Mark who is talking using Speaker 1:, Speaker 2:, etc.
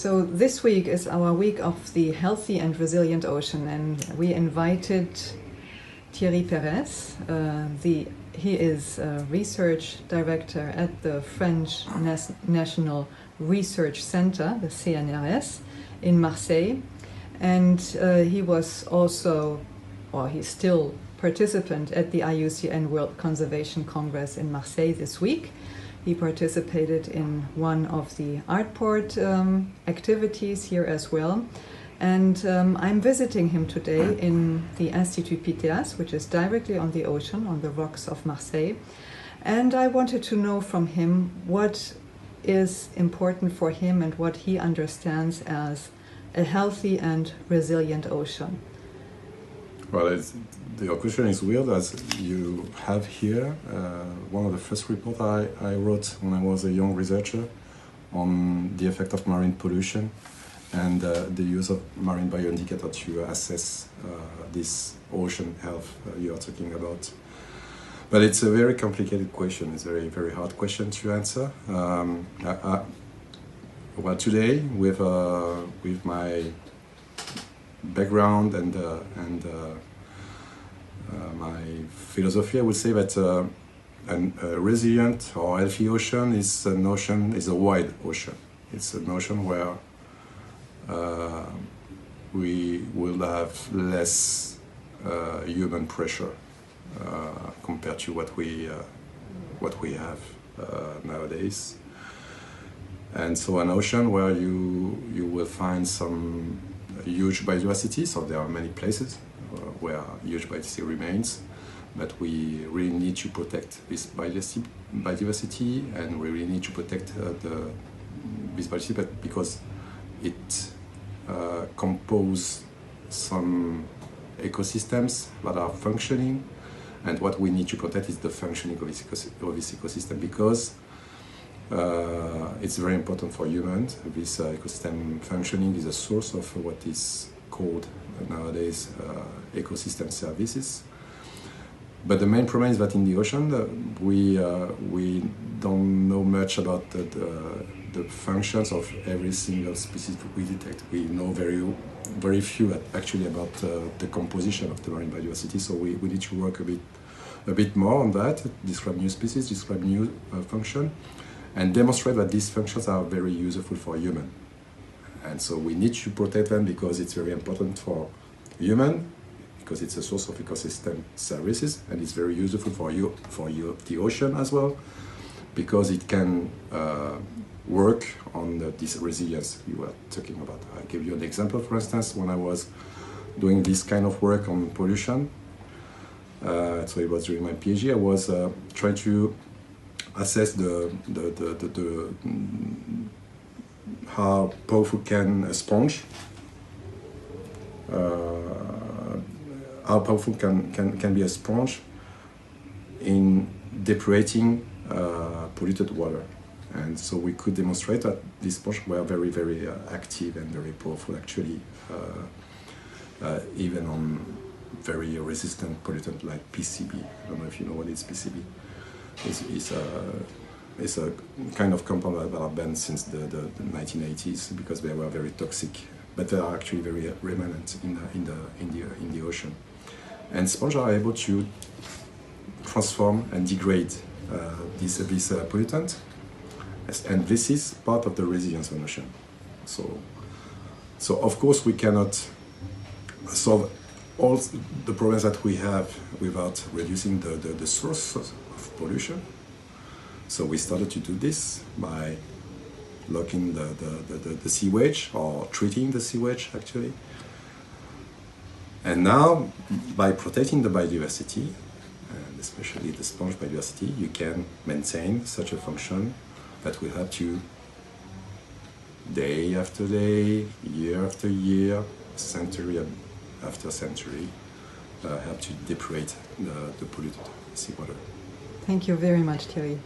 Speaker 1: So this week is our week of the healthy and resilient ocean, and we invited THIERRY PEREZ. He is a research director at the French National Research Center, the CNRS, in Marseille. And he was also, or he's still, participant at the IUCN World Conservation Congress in Marseille this week. He participated in one of the Artport activities here as well. And I'm visiting him today in the Institut Pytheas, which is directly on the ocean, on the rocks of Marseille. And I wanted to know from him what is important for him and what he understands as a healthy and resilient ocean.
Speaker 2: Well, your question is weird, as you have here one of the first reports I wrote when I was a young researcher on the effect of marine pollution and the use of marine bioindicator to assess this ocean health you are talking about. But it's a very complicated question. It's a very, very hard question to answer. Well, today, with my background and my philosophy, I would say that a resilient or healthy ocean is a wide ocean. It's an ocean where we will have less human pressure compared to what we have nowadays. And so an ocean where you will find some huge biodiversity, so there are many places where huge biodiversity remains, but we really need to protect this biodiversity, and we really need to protect this biodiversity because it composes some ecosystems that are functioning, and what we need to protect is the functioning of this ecosystem, because it's very important for humans. This ecosystem functioning is a source of what is called nowadays ecosystem services. But the main problem is that in the ocean we don't know much about the functions of every single species we detect. We know very few actually about the composition of the marine biodiversity, so we need to work a bit more on that, describe new species, describe new function, and demonstrate that these functions are very useful for human. And so we need to protect them because it's very important for human, because it's a source of ecosystem services, and it's very useful for the ocean as well, because it can work on this resilience you were talking about. I give you an example. For instance, when I was doing this kind of work on pollution, so it was during my PhD, I was trying to assess how powerful can a sponge, how powerful can be a sponge in depurating polluted water. And so we could demonstrate that these sponges were very, very active and very powerful, actually, even on very resistant pollutant like PCB. I don't know if you know what is PCB. It's a kind of compound that are banned since the 1980s because they were very toxic, but they are actually very remnant in the ocean. And sponges are able to transform and degrade this pollutant, and this is part of the resilience of the ocean. So of course we cannot solve all the problems that we have without reducing the source of pollution. So we started to do this by locking the sewage, or treating the sewage actually. And now, by protecting the biodiversity, and especially the sponge biodiversity, you can maintain such a function that will help you day after day, year after year, century after century, help to depurate the polluted seawater.
Speaker 1: Thank you very much, THIERRY.